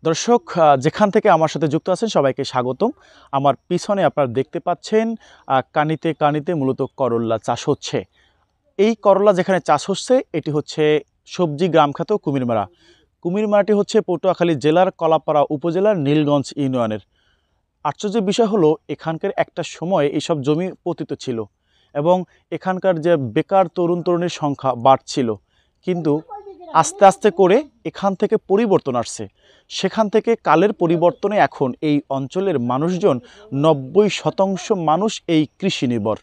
দর্শক যেখান থেকে আমার সাথে যুক্ত আছেন সবাইকে স্বাগতম। আমার পিছনে আপনারা দেখতে পাচ্ছেন কানিতে কানিতে মূলত করল্লা চাষ হচ্ছে। এই করল্লা যেখানে চাষ হচ্ছে এটি হচ্ছে সবজি গ্রাম খ্যাত কুমিরমারা। কুমিরমারাটি হচ্ছে পটুয়াখালী জেলার কলাপাড়া উপজেলার নীলগঞ্জ ইউনিয়নের। আশ্চর্যের বিষয় হলো এখানকার একটা সময় এইসব জমি পতিত ছিল এবং এখানকার যে বেকার তরুণ তরুণীর সংখ্যা বাড়ছিল, কিন্তু আস্তে আস্তে করে এখান থেকে পরিবর্তন আসছে। সেখান থেকে কালের পরিবর্তনে এখন এই অঞ্চলের মানুষজন 90% মানুষ এই কৃষি নির্ভর।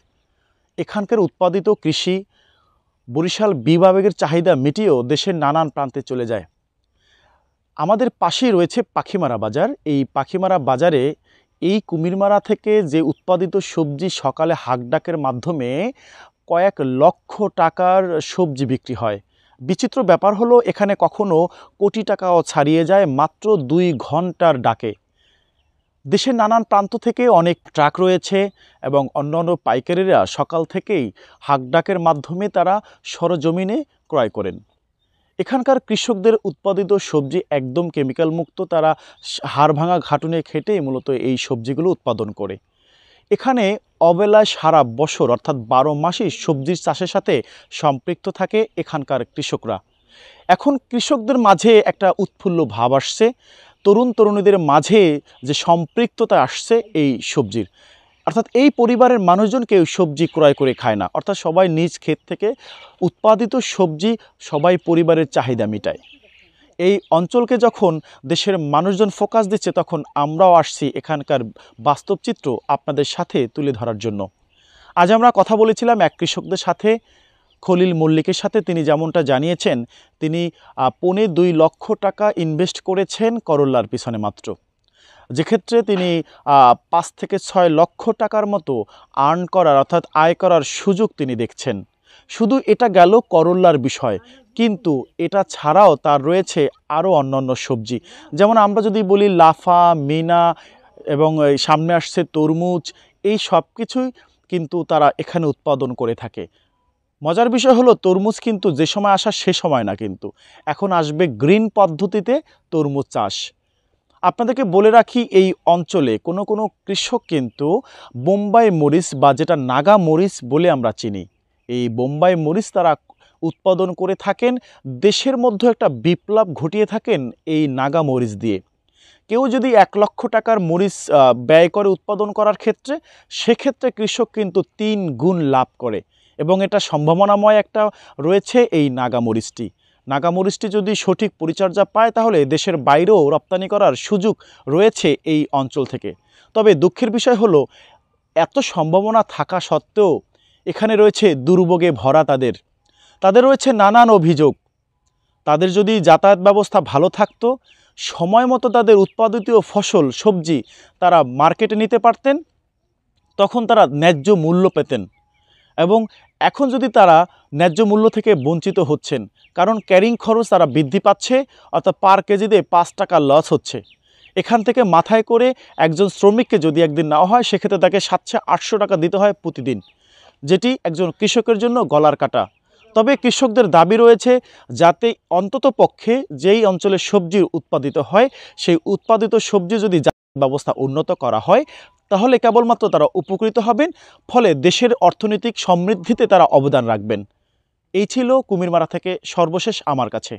এখানকার উৎপাদিত কৃষি বরিশাল বিভাগের চাহিদা মিটিয়েও দেশের নানান প্রান্তে চলে যায়। আমাদের পাশেই রয়েছে পাখিমারা বাজার। এই পাখিমারা বাজারে এই কুমিরমারা থেকে যে উৎপাদিত সবজি সকালে হাঁকডাকের মাধ্যমে কয়েক লক্ষ টাকার সবজি বিক্রি হয়। বিচিত্র ব্যাপার হলো এখানে কখনো কোটি টাকাও ছাড়িয়ে যায় মাত্র 2 ঘন্টার ডাকে। দেশের নানান প্রান্ত থেকে অনেক ট্রাক রয়েছে এবং অন্যান্য পাইকারিরা সকাল থেকেই হাঁকডাকের মাধ্যমে তারা সরজমিনে ক্রয় করেন। এখানকার কৃষকদের উৎপাদিত সবজি একদম কেমিক্যাল মুক্ত। তারা হাড় ভাঙা খাটুনে খেটেই মূলত এই সবজিগুলো উৎপাদন করে। এখানে অবেলায় সারা বছর অর্থাৎ 12 মাসই সবজির চাষের সাথে সম্পৃক্ত থাকে এখানকার কৃষকরা। এখন কৃষকদের মাঝে একটা উৎফুল্ল ভাব আসছে, তরুণ তরুণীদের মাঝে যে সম্পৃক্ততা আসছে এই সবজির, অর্থাৎ এই পরিবারের মানুষজন কেউ সবজি ক্রয় করে খায় না, অর্থাৎ সবাই নিজ ক্ষেত থেকে উৎপাদিত সবজি সবাই পরিবারের চাহিদা মেটায়। এই অঞ্চলকে যখন দেশের মানুষজন ফোকাস দিচ্ছে তখন আমরাও আসছি এখানকার বাস্তব চিত্র আপনাদের সাথে তুলে ধরার জন্য। আজ আমরা কথা বলেছিলাম এক কৃষকদের সাথে, খলিল মল্লিকের সাথে। তিনি যেমনটা জানিয়েছেন তিনি 2.25 লক্ষ টাকা ইনভেস্ট করেছেন করল্লার পিছনে মাত্র, যেক্ষেত্রে তিনি 5 থেকে 6 লক্ষ টাকার মতো আর্ন করার অর্থাৎ আয় করার সুযোগ তিনি দেখছেন। শুধু এটা গেল করল্লার বিষয়, কিন্তু এটা ছাড়াও তার রয়েছে আরও অন্যান্য সবজি। যেমন আমরা যদি বলি লাফা, মিনা এবং সামনে আসছে তরমুজ, এই সব কিছুই কিন্তু তারা এখানে উৎপাদন করে থাকে। মজার বিষয় হলো তরমুজ কিন্তু যে সময় আসা সে সময় না, কিন্তু এখন আসবে গ্রিন পদ্ধতিতে তরমুজ চাষ। আপনাদেরকে বলে রাখি এই অঞ্চলে কোনো কোনো কৃষক কিন্তু বোম্বাই মরিচ বা যেটা নাগা মরিচ বলে আমরা চিনি, এই বোম্বাই মরিচ তারা উৎপাদন করে থাকেন। দেশের মধ্যে একটা বিপ্লব ঘটিয়ে থাকেন এই নাগা মরিচ দিয়ে। কেউ যদি 1 লক্ষ টাকার মরিচ ব্যয় করে উৎপাদন করার ক্ষেত্রে, সেক্ষেত্রে কৃষক কিন্তু 3 গুণ লাভ করে এবং এটা সম্ভাবনাময় একটা রয়েছে এই নাগা মরিচটি। নাগা মরিচটি যদি সঠিক পরিচর্যা পায় তাহলে দেশের বাইরেও রপ্তানি করার সুযোগ রয়েছে এই অঞ্চল থেকে। তবে দুঃখের বিষয় হলো এত সম্ভাবনা থাকা সত্ত্বেও এখানে রয়েছে দুর্ভোগে ভরা তাদের রয়েছে নানান অভিযোগ। তাদের যদি যাতায়াত ব্যবস্থা ভালো থাকতো, সময় মতো তাদের উৎপাদিত ফসল সবজি তারা মার্কেটে নিতে পারতেন, তখন তারা ন্যায্য মূল্য পেতেন। এবং এখন যদি তারা ন্যায্য মূল্য থেকে বঞ্চিত হচ্ছেন, কারণ ক্যারিং খরচ তারা বৃদ্ধি পাচ্ছে, অর্থাৎ পার কেজিতে 5 টাকা লস হচ্ছে। এখান থেকে মাথায় করে একজন শ্রমিককে যদি একদিন নেওয়া হয়, সেক্ষেত্রে তাকে 700-800 টাকা দিতে হয় প্রতিদিন, যেটি একজন কৃষকের জন্য গলার কাটা। তবে কৃষকদের দাবি রয়েছে যাতে অন্তত পক্ষে যেই অঞ্চলে সবজি উৎপাদিত হয় সেই উৎপাদিত সবজি যদি ব্যবস্থা উন্নত করা হয় তাহলে কেবলমাত্র তারা উপকৃত হবেন, ফলে দেশের অর্থনৈতিক সমৃদ্ধিতে তারা অবদান রাখবেন। এই ছিল কুমিরমারা থেকে সর্বশেষ আমার কাছে।